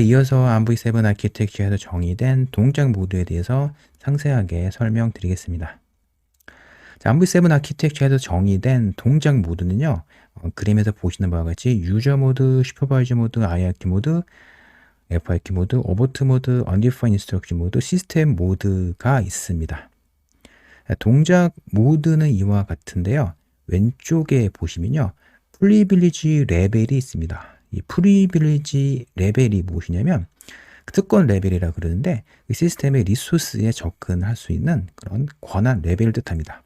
이어서 ARMv7 아키텍처에서 정의된 동작 모드에 대해서 상세하게 설명드리겠습니다. ARMv7 아키텍처에서 정의된 동작 모드는요, 그림에서 보시는 바와 같이 유저 모드, 슈퍼바이저 모드, IRQ 모드, FIQ 모드, 오버트 모드, Undefined Instruction 모드, 시스템 모드가 있습니다. 동작 모드는 이와 같은데요. 왼쪽에 보시면요, 프리빌리지 레벨이 있습니다. 이 프리빌리지 레벨이 무엇이냐면 특권 레벨이라 그러는데 시스템의 리소스에 접근할 수 있는 그런 권한 레벨을 뜻합니다.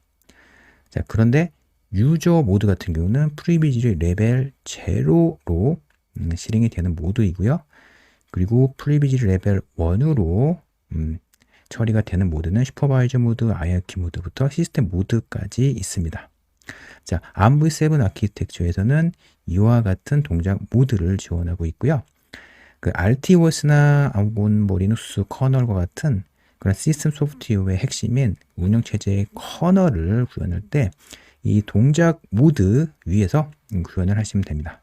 자, 그런데 유저 모드 같은 경우는 프리빌리지 레벨 제로로 실행이 되는 모드이고요. 그리고 프리빌리지 레벨 1으로 처리가 되는 모드는 슈퍼바이저 모드, IRQ 모드부터 시스템 모드까지 있습니다. 자, ARMv7 아키텍처에서는 이와 같은 동작 모드를 지원하고 있고요. 그 RTOS나 아무건 리눅스 커널과 같은 그런 시스템 소프트웨어의 핵심인 운영체제의 커널을 구현할 때 이 동작 모드 위에서 구현을 하시면 됩니다.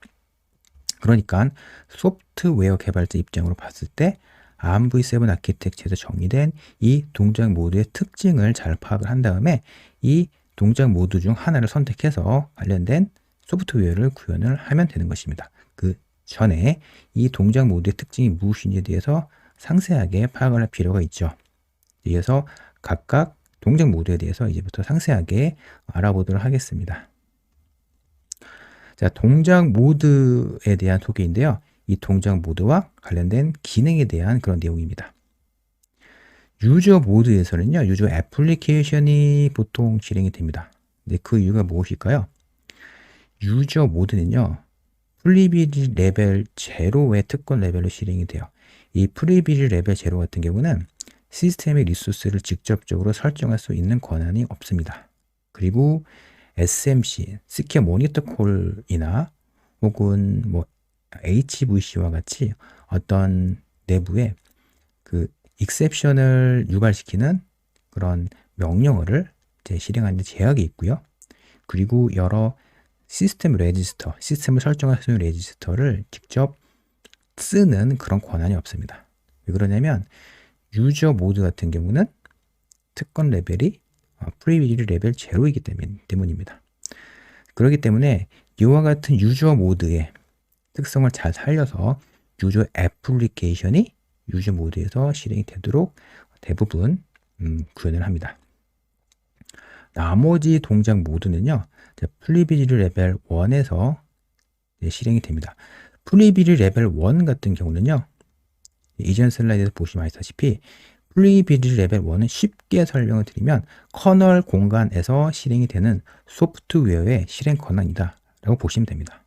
그러니까 소프트웨어 개발자 입장으로 봤을 때 ARMv7 아키텍처에서 정의된 이 동작 모드의 특징을 잘 파악을 한 다음에 이 동작 모드 중 하나를 선택해서 관련된 소프트웨어를 구현을 하면 되는 것입니다. 그 전에 이 동작 모드의 특징이 무엇인지에 대해서 상세하게 파악을 할 필요가 있죠. 이어서 각각 동작 모드에 대해서 이제부터 상세하게 알아보도록 하겠습니다. 자, 동작 모드에 대한 소개인데요. 이 동작 모드와 관련된 기능에 대한 그런 내용입니다. 유저 모드에서는요, 유저 애플리케이션이 보통 실행이 됩니다. 근데 그 이유가 무엇일까요? 유저 모드는요, 프리빌리지 레벨 제로의 특권 레벨로 실행이 돼요. 이 프리빌리지 레벨 제로 같은 경우는 시스템의 리소스를 직접적으로 설정할 수 있는 권한이 없습니다. 그리고 SMC, Secure Monitor Call이나 혹은 HVC와 같이 어떤 내부에 그 익셉션을 유발시키는 그런 명령어를 실행하는 데 제약이 있고요. 그리고 여러 시스템 레지스터, 시스템을 설정할 수 있는 레지스터를 직접 쓰는 그런 권한이 없습니다. 왜 그러냐면 유저 모드 같은 경우는 특권 레벨이 프리빌리지 레벨 제로이기 때문입니다. 그렇기 때문에 이와 같은 유저 모드의 특성을 잘 살려서 유저 애플리케이션이 유저 모드에서 실행이 되도록 대부분 구현을 합니다. 나머지 동작 모드는요, 프리빌리지 레벨 1에서 실행이 됩니다. 프리빌리지 레벨 1 같은 경우는요, 이전 슬라이드에서 보시면 아시다시피 프리빌리지 레벨 1은 쉽게 설명을 드리면 커널 공간에서 실행이 되는 소프트웨어의 실행 권한이다 라고 보시면 됩니다.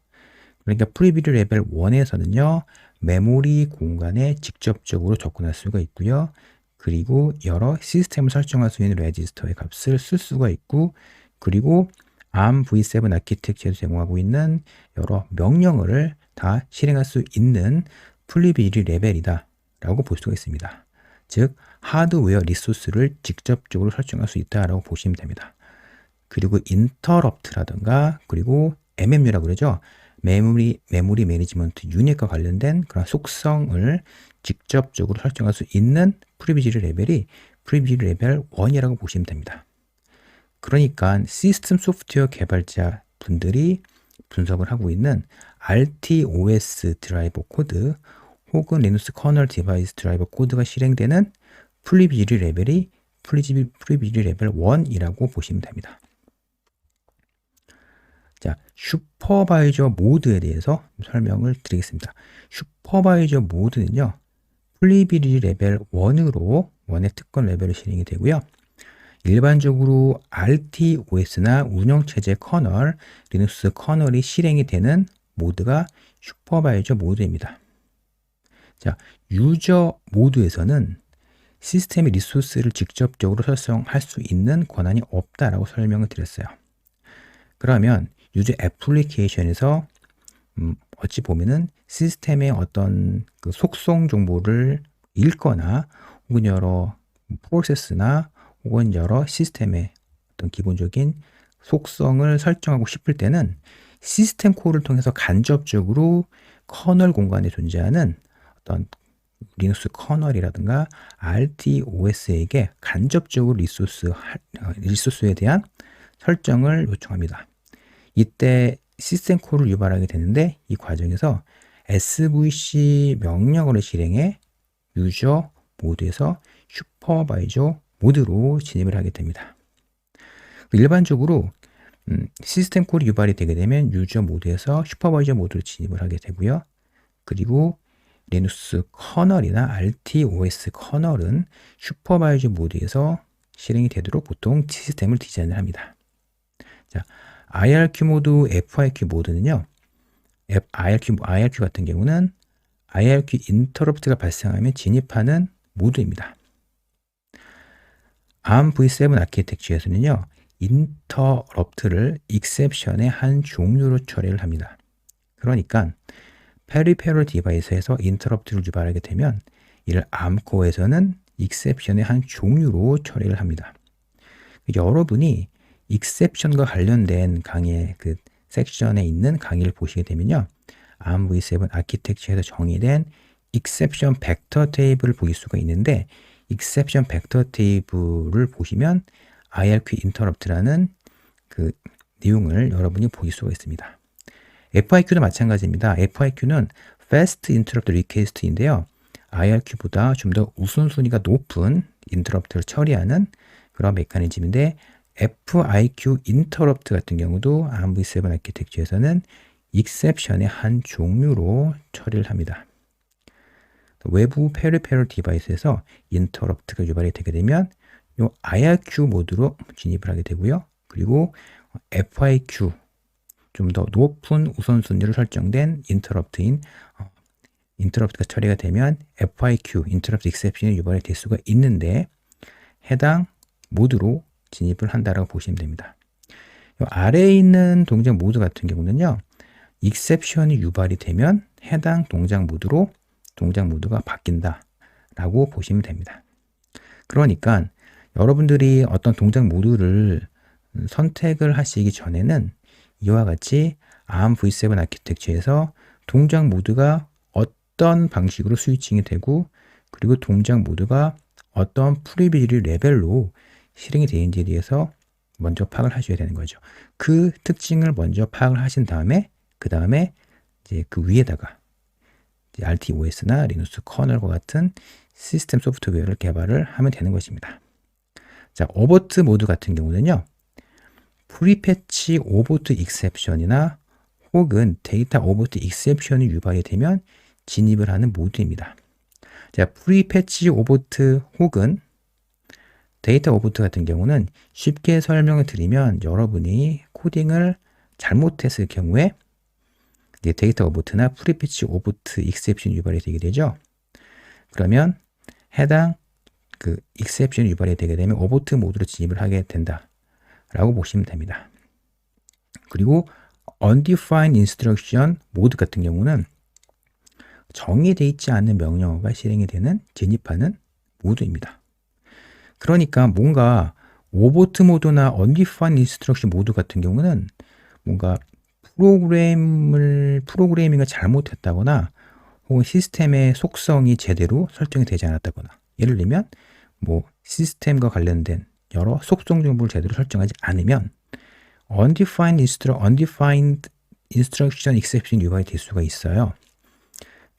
그러니까 프리빌리지 레벨 1에서는요, 메모리 공간에 직접적으로 접근할 수가 있고요. 그리고 여러 시스템을 설정할 수 있는 레지스터의 값을 쓸 수가 있고, 그리고 ARMv7 아키텍처에서 제공하고 있는 여러 명령어를 다 실행할 수 있는 프리빌리지 레벨이다 라고 볼 수가 있습니다. 즉, 하드웨어 리소스를 직접적으로 설정할 수 있다라고 보시면 됩니다. 그리고 인터럽트라든가, 그리고 MMU라고 그러죠. 메모리 매니지먼트 유닛과 관련된 그런 속성을 직접적으로 설정할 수 있는 프리빌리지 레벨이 프리빌리지 레벨 1이라고 보시면 됩니다. 그러니까 시스템 소프트웨어 개발자 분들이 분석을 하고 있는 RTOS 드라이버 코드 혹은 리눅스 커널 디바이스 드라이버 코드가 실행되는 프리빌리지 레벨이 프리빌리지 레벨 1이라고 보시면 됩니다. 자, 슈퍼바이저 모드에 대해서 설명을 드리겠습니다. 슈퍼바이저 모드는요, 프리빌리지 레벨 1으로 1의 특권 레벨로 실행이 되고요. 일반적으로 RTOS나 운영체제 커널, 리눅스 커널이 실행이 되는 모드가 슈퍼바이저 모드입니다. 자, 유저 모드에서는 시스템의 리소스를 직접적으로 설정할 수 있는 권한이 없다라고 설명을 드렸어요. 그러면 유저 애플리케이션에서 어찌 보면은 시스템의 어떤 그 속성 정보를 읽거나 혹은 여러 프로세스나 혹은 여러 시스템의 어떤 기본적인 속성을 설정하고 싶을 때는 시스템 콜을 통해서 간접적으로 커널 공간에 존재하는 어떤 리눅스 커널이라든가 RTOS에게 간접적으로 리소스에 대한 설정을 요청합니다. 이때 시스템 콜을 유발하게 되는데 이 과정에서 SVC 명령어를 실행해 유저 모드에서 슈퍼바이저 모드로 진입을 하게 됩니다. 일반적으로 시스템 콜이 유발이 되게 되면 유저 모드에서 슈퍼바이저 모드로 진입을 하게 되고요. 그리고 리눅스 커널이나 RTOS 커널은 슈퍼바이저 모드에서 실행이 되도록 보통 시스템을 디자인을 합니다. 자, IRQ 모드, FIQ 모드는요. IRQ 같은 경우는 IRQ 인터럽트가 발생하면 진입하는 모드입니다. ARM v7 아키텍처에서는요. 인터럽트를 익셉션의 한 종류로 처리를 합니다. 그러니까 페리페럴 디바이스에서 인터럽트를 유발하게 되면 이를 암코어에서는 익셉션의 한 종류로 처리를 합니다. 여러분이 익셉션과 관련된 강의 그 섹션에 있는 강의를 보시게 되면요. ARM v7 아키텍처에서 정의된 익셉션 벡터 테이블을 보실 수가 있는데 익셉션 벡터 테이블을 보시면 IRQ 인터럽트라는 그 내용을 여러분이 보실 수가 있습니다. FIQ도 마찬가지입니다. FIQ는 Fast Interrupt Request인데요. IRQ보다 좀 더 우선순위가 높은 인터럽트를 처리하는 그런 메커니즘인데 FIQ 인터럽트 같은 경우도 ARM v7 아키텍처에서는 익셉션의 한 종류로 처리를 합니다. 외부 페리페럴 디바이스에서 인터럽트가 유발이 되게 되면 이 IRQ 모드로 진입을 하게 되고요. 그리고 FIQ 좀 더 높은 우선순위로 설정된 인터럽트가 처리가 되면 FIQ 인터럽트 익셉션이 유발이 될 수가 있는데 해당 모드로 진입을 한다라고 보시면 됩니다. 아래에 있는 동작 모드 같은 경우는요. 익셉션이 유발이 되면 해당 동작 모드가 바뀐다 라고 보시면 됩니다. 그러니까 여러분들이 어떤 동작 모드를 선택을 하시기 전에는 이와 같이 ARM v7 아키텍처에서 동작 모드가 어떤 방식으로 스위칭이 되고 그리고 동작 모드가 어떤 프리비리 레벨로 실행이 되는지에 대해서 먼저 파악을 하셔야 되는 거죠. 그 특징을 먼저 파악을 하신 다음에 그 다음에 이제 그 위에다가 이제 RTOS나 리눅스 커널과 같은 시스템 소프트웨어를 개발을 하면 되는 것입니다. 자, 오버트 모드 같은 경우는요. 프리패치 오버트 익셉션이나 혹은 데이터 오버트 익셉션이 유발이 되면 진입을 하는 모드입니다. 자, 프리패치 오버트 혹은 데이터 오버트 같은 경우는 쉽게 설명을 드리면 여러분이 코딩을 잘못했을 경우에 이제 데이터 오버트나 프리패치 오버트 익셉션 유발이 되게 되죠. 그러면 해당 그 익셉션 유발이 되게 되면 오버트 모드로 진입을 하게 된다라고 보시면 됩니다. 그리고 undefined instruction 모드 같은 경우는 정의되어 있지 않은 명령어가 실행이 되는 진입하는 모드입니다. 그러니까 뭔가 오버트 모드나 undefined instruction 모드 같은 경우는 뭔가 프로그래밍을 잘못했다거나 혹은 시스템의 속성이 제대로 설정이 되지 않았다거나 예를 들면 뭐 시스템과 관련된 여러 속성 정보를 제대로 설정하지 않으면 undefined instruction exception 유발이 될 수가 있어요.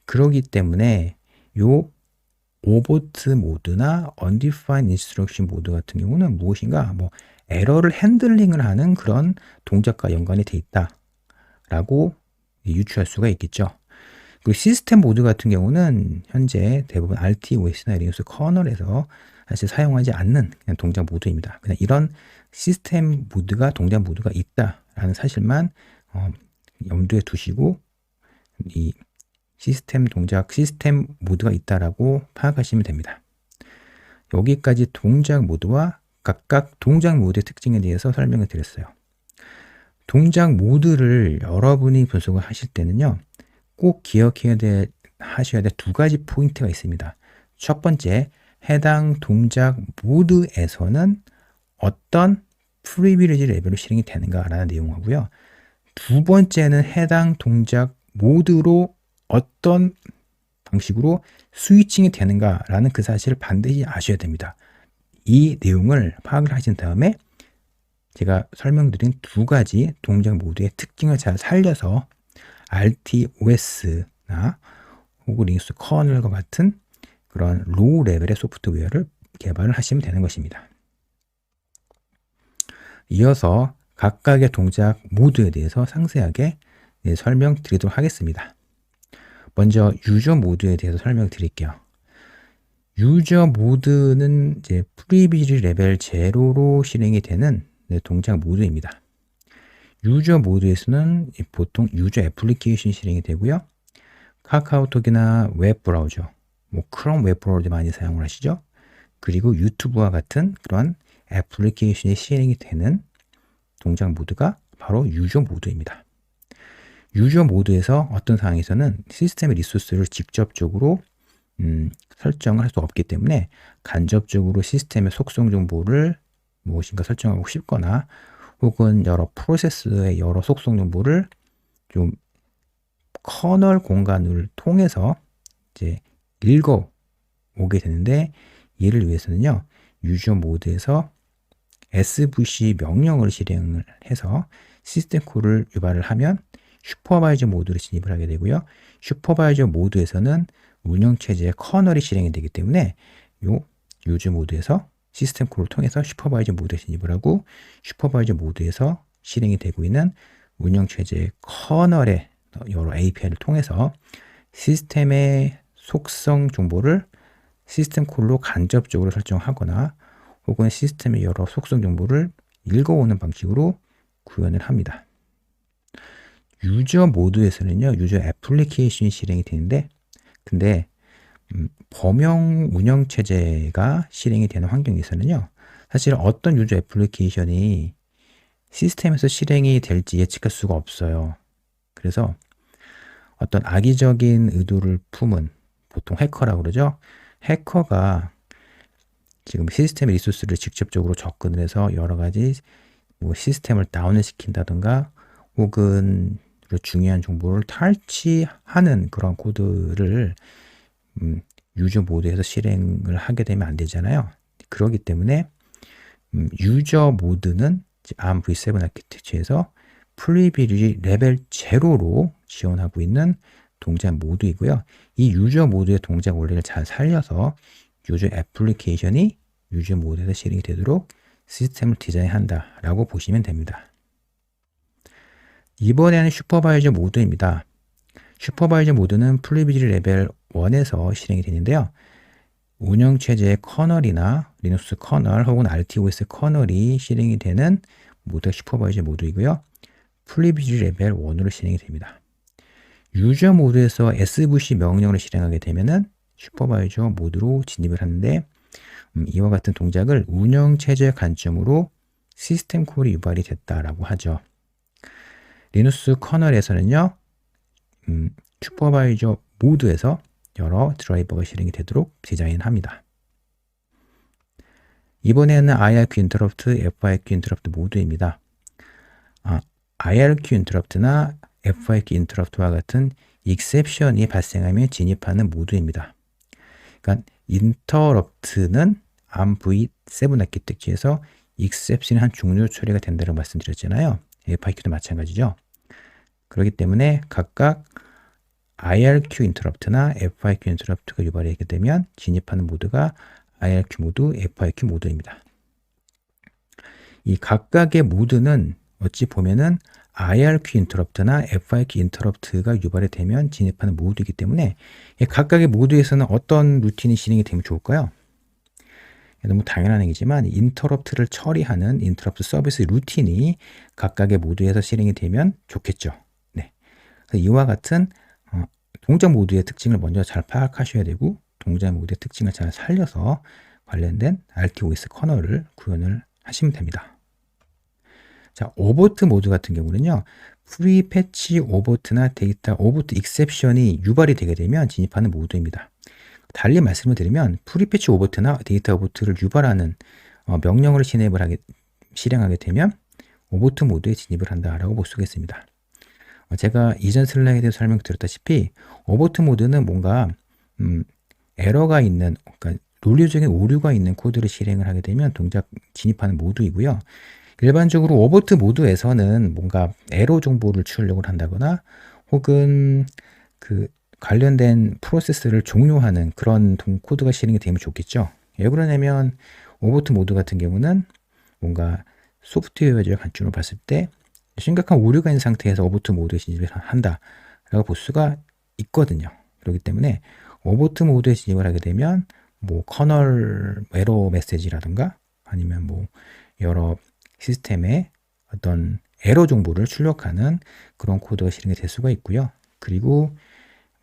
그렇기 때문에 요 오버트 모드나 undefined instruction 모드 같은 경우는 무엇인가 뭐 에러를 핸들링을 하는 그런 동작과 연관이 돼 있다라고 유추할 수가 있겠죠. 그리고 시스템 모드 같은 경우는 현재 대부분 RTOS나 리눅스 커널에서 사실 사용하지 않는 그냥 동작 모드입니다. 그냥 이런 시스템 모드가 동작 모드가 있다라는 사실만 염두에 두시고 이 시스템 모드가 있다라고 파악하시면 됩니다. 여기까지 동작 모드와 각각 동작 모드의 특징에 대해서 설명을 드렸어요. 동작 모드를 여러분이 분석을 하실 때는요. 꼭 하셔야 될 두 가지 포인트가 있습니다. 첫 번째, 해당 동작 모드에서는 어떤 프리빌리지 레벨로 실행이 되는가라는 내용하고요. 두 번째는 해당 동작 모드로 어떤 방식으로 스위칭이 되는가라는 그 사실을 반드시 아셔야 됩니다. 이 내용을 파악을 하신 다음에 제가 설명드린 두 가지 동작 모드의 특징을 잘 살려서 RTOS나 혹은 리눅스 커널과 같은 그런 로우 레벨의 소프트웨어를 개발을 하시면 되는 것입니다. 이어서 각각의 동작 모드에 대해서 상세하게 설명드리도록 하겠습니다. 먼저 유저 모드에 대해서 설명드릴게요. 유저 모드는 이제 프리비리지 레벨 0로 실행이 되는 동작 모드입니다. 유저 모드에서는 보통 유저 애플리케이션 실행이 되고요. 카카오톡이나 웹브라우저, 크롬 웹브라우저 많이 사용을 하시죠. 그리고 유튜브와 같은 그런 애플리케이션이 실행이 되는 동작 모드가 바로 유저 모드입니다. 유저 모드에서 어떤 상황에서는 시스템의 리소스를 직접적으로 설정을 할 수 없기 때문에 간접적으로 시스템의 속성 정보를 무엇인가 설정하고 싶거나 혹은 여러 프로세스의 여러 속성 정보를 좀 커널 공간을 통해서 이제 읽어 오게 되는데, 이를 위해서는요, 유저 모드에서 svc 명령을 실행을 해서 시스템 콜을 유발을 하면 슈퍼바이저 모드로 진입을 하게 되고요. 슈퍼바이저 모드에서는 운영체제의 커널이 실행이 되기 때문에 요 유저 모드에서 시스템 콜을 통해서 슈퍼바이저 모드에 진입을 하고, 슈퍼바이저 모드에서 실행이 되고 있는 운영체제의 커널의 여러 API를 통해서 시스템의 속성 정보를 시스템 콜로 간접적으로 설정하거나 혹은 시스템의 여러 속성 정보를 읽어오는 방식으로 구현을 합니다. 유저 모드에서는요, 유저 애플리케이션이 실행이 되는데, 근데 범용 운영체제가 실행이 되는 환경에서는요, 사실 어떤 유저 애플리케이션이 시스템에서 실행이 될지 예측할 수가 없어요. 그래서 어떤 악의적인 의도를 품은, 보통 해커라고 그러죠. 해커가 지금 시스템의 리소스를 직접적으로 접근을 해서 여러 가지 시스템을 다운을 시킨다든가 혹은 중요한 정보를 탈취하는 그런 코드를 유저 모드에서 실행을 하게 되면 안 되잖아요. 그렇기 때문에 유저 모드는 ARM v7 아키텍처에서 프리비리지 레벨 0로 지원하고 있는 동작 모드이고요. 이 유저 모드의 동작 원리를 잘 살려서 유저 애플리케이션이 유저 모드에서 실행이 되도록 시스템을 디자인한다라고 보시면 됩니다. 이번에는 슈퍼바이저 모드입니다. 슈퍼바이저 모드는 프리비리지 레벨 1에서 실행이 되는데요. 운영체제의 커널이나 리눅스 커널 혹은 RTOS 커널이 실행이 되는 모드가 슈퍼바이저 모드이고요. 프리비리지 레벨 1으로 실행이 됩니다. 유저 모드에서 svc 명령을 실행하게 되면은 슈퍼바이저 모드로 진입을 하는데, 이와 같은 동작을 운영체제 관점으로 시스템 콜이 유발이 됐다라고 하죠. 리눅스 커널에서는요, 슈퍼바이저 모드에서 여러 드라이버가 실행이 되도록 디자인합니다. 이번에는 IRQ 인터럽트, FIQ 인터럽트 모드입니다. IRQ 인터럽트나 FIQ 인터럽트와 같은 익셉션이 발생하면 진입하는 모드입니다. 그러니까 인터럽트는 ARM v7 아키텍처에서 익셉션의 한 중요 처리가 된다고 말씀드렸잖아요. FIQ도 마찬가지죠. 그렇기 때문에 각각 IRQ 인터럽트나 FIQ 인터럽트가 유발이 되게 되면 진입하는 모드가 IRQ 모드, FIQ 모드입니다. 이 각각의 모드는 어찌 보면은 IRQ 인터럽트나 FIQ 인터럽트가 유발이 되면 진입하는 모드이기 때문에 각각의 모드에서는 어떤 루틴이 진행이 되면 좋을까요? 너무 당연한 얘기지만 인터럽트를 처리하는 인터럽트 서비스 루틴이 각각의 모드에서 실행이 되면 좋겠죠. 네. 그래서 이와 같은 동작 모드의 특징을 먼저 잘 파악하셔야 되고, 동작 모드의 특징을 잘 살려서 관련된 RTOS 커널을 구현을 하시면 됩니다. 자, 오버트 모드 같은 경우는요, 프리 패치 오버트나 데이터 오버트 익셉션이 유발이 되게 되면 진입하는 모드입니다. 달리 말씀을 드리면 프리 패치 오버트나 데이터 오버트를 유발하는 명령을 실행하게 되면 오버트 모드에 진입을 한다라고 볼 수가 있습니다. 제가 이전 슬라이드에서 설명드렸다시피 오버트 모드는 뭔가 에러가 있는, 그러니까 논리적인 오류가 있는 코드를 실행을 하게 되면 동작 진입하는 모드이고요. 일반적으로 오버트 모드에서는 뭔가 에러 정보를 출력을 한다거나 혹은 그 관련된 프로세스를 종료하는 그런 코드가 실행이 되면 좋겠죠. 왜 그러냐면 오버트 모드 같은 경우는 뭔가 소프트웨어적 관점으로 봤을 때 심각한 오류가 있는 상태에서 오버트 모드에 진입을 한다라고 볼 수가 있거든요. 그렇기 때문에 오버트 모드에 진입을 하게 되면 뭐 커널 에러 메시지라든가 아니면 뭐 여러 시스템의 어떤 에러 정보를 출력하는 그런 코드가 실행이 될 수가 있고요. 그리고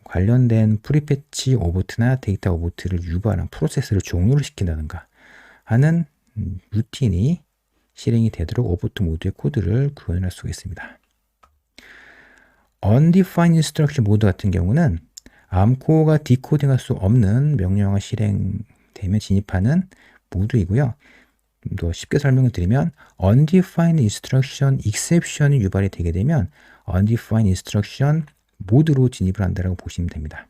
관련된 프리패치 오버트나 데이터 오버트를 유발한 프로세스를 종료를 시킨다든가 하는 루틴이 실행이 되도록 오버트 모드의 코드를 구현할 수가 있습니다. undefined instruction 모드 같은 경우는 암코어가 디코딩할 수 없는 명령어가 실행되면 진입하는 모드이고요. 좀 더 쉽게 설명을 드리면 undefined instruction exception이 유발이 되게 되면 undefined instruction 모드로 진입을 한다고 보시면 됩니다.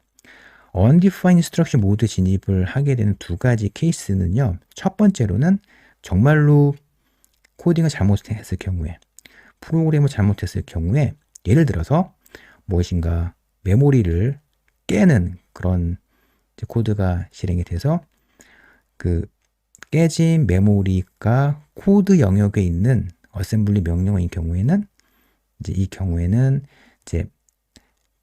undefined instruction 모드 진입을 하게 되는 두 가지 케이스는요. 첫 번째로는 정말로 코딩을 잘못했을 경우에, 프로그램을 잘못했을 경우에 예를 들어서 무엇인가 메모리를 깨는 그런 코드가 실행이 돼서 그 깨진 메모리가 코드 영역에 있는 어셈블리 명령어인 경우에는 이 경우에는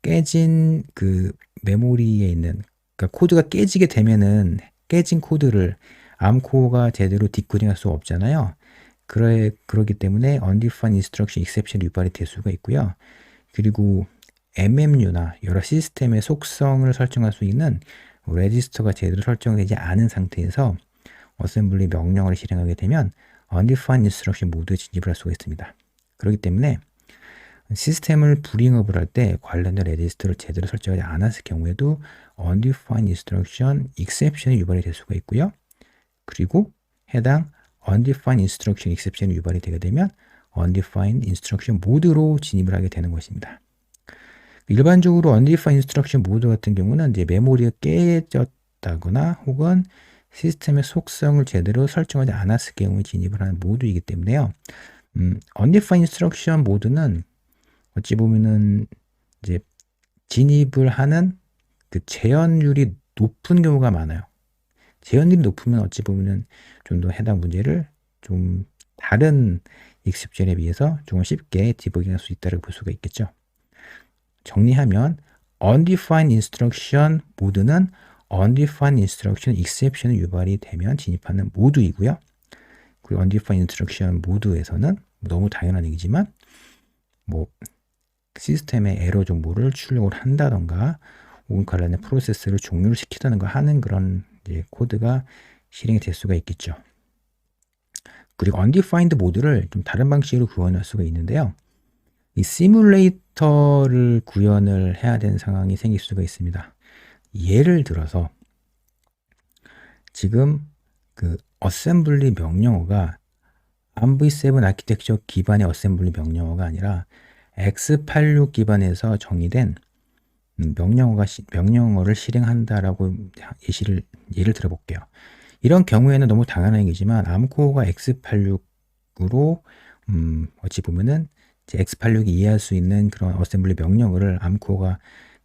깨진 그 메모리에 있는, 그러니까 코드가 깨지게 되면은 깨진 코드를 암코어가 제대로 디코딩할 수 없잖아요. 그러기 때문에 undefined instruction exception 유발이 될 수가 있고요. 그리고 MMU나 여러 시스템의 속성을 설정할 수 있는 레지스터가 제대로 설정되지 않은 상태에서 어셈블리 명령어를 실행하게 되면 undefined instruction 모드에 진입을 할 수가 있습니다. 그렇기 때문에 시스템을 불잉업을 할 때 관련된 레지스터를 제대로 설정하지 않았을 경우에도 undefined instruction exception이 유발이 될 수가 있고요. 그리고 해당 undefined instruction exception이 유발이 되게 되면 undefined instruction 모드로 진입을 하게 되는 것입니다. 일반적으로 undefined instruction 모드 같은 경우는 이제 메모리가 깨졌다거나 혹은 시스템의 속성을 제대로 설정하지 않았을 경우에 진입을 하는 모드이기 때문에요. undefined instruction 모드는 어찌 보면은 이제 진입을 하는 그 재현율이 높은 경우가 많아요. 재현율이 높으면 어찌 보면은 좀 더 해당 문제를 좀 다른 익셉션에 비해서 조금 쉽게 디버깅할 수 있다고 볼 수가 있겠죠. 정리하면 undefined instruction 모드는 undefined instruction exception이 유발이 되면 진입하는 모드이고요. 그리고 undefined instruction 모드에서는 너무 당연한 얘기지만 뭐 시스템의 에러 정보를 출력을 한다던가 혹은 관련된 프로세스를 종료를 시키다던가 하는 그런 이제 코드가 실행이 될 수가 있겠죠. 그리고 undefined 모드를 좀 다른 방식으로 구현할 수가 있는데요. 이 시뮬레이터를 구현을 해야 되는 상황이 생길 수가 있습니다. 예를 들어서 지금 그 어셈블리 명령어가 ARMv7 아키텍처 기반의 어셈블리 명령어가 아니라 x86 기반에서 정의된 명령어를 실행한다라고 예를 들어볼게요. 이런 경우에는 너무 당연한 얘기지만 암코어가 x86으로 어찌 보면은 x86이 이해할 수 있는 그런 어셈블리 명령어를 암코어가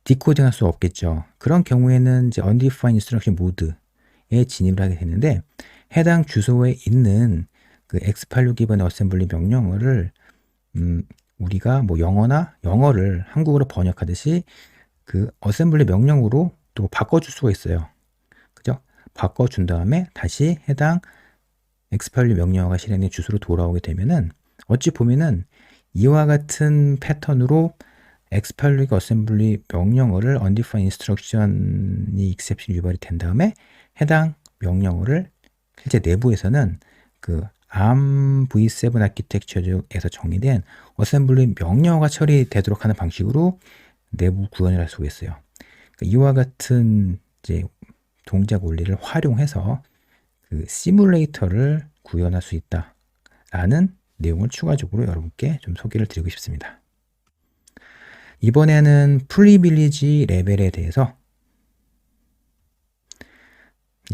디코딩할 수 없겠죠. 그런 경우에는 이제 undefined instruction 모드에 진입을 하게 되는데 해당 주소에 있는 그 x86 기반의 어셈블리 명령어를 우리가 뭐 영어를 한국어로 번역하듯이 그 어셈블리 명령으로 또 바꿔줄 수가 있어요. 그죠? 바꿔준 다음에 다시 해당 x86 명령어가 실행된 주소로 돌아오게 되면은 어찌 보면은 이와 같은 패턴으로 x86 어셈블리 명령어를 undefined instruction이 exception 유발이 된 다음에 해당 명령어를 실제 내부에서는 그 ARMv7 아키텍처에서 정의된 어셈블리 명령어가 처리되도록 하는 방식으로 내부 구현을 할 수가 있어요. 그러니까 이와 같은 이제 동작 원리를 활용해서 그 시뮬레이터를 구현할 수 있다라는 내용을 추가적으로 여러분께 좀 소개를 드리고 싶습니다. 이번에는 프리빌리지 레벨에 대해서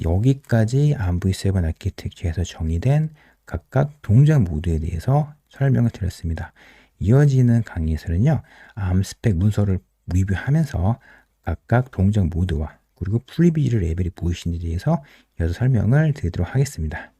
여기까지 ARMv7 아키텍처에서 정의된 각각 동작 모드에 대해서 설명을 드렸습니다. 이어지는 강의에서는요, ARM 스펙 문서를 리뷰하면서 각각 동작 모드와 그리고 프리비즈 레벨이 무엇인지에 대해서 이어서 설명을 드리도록 하겠습니다.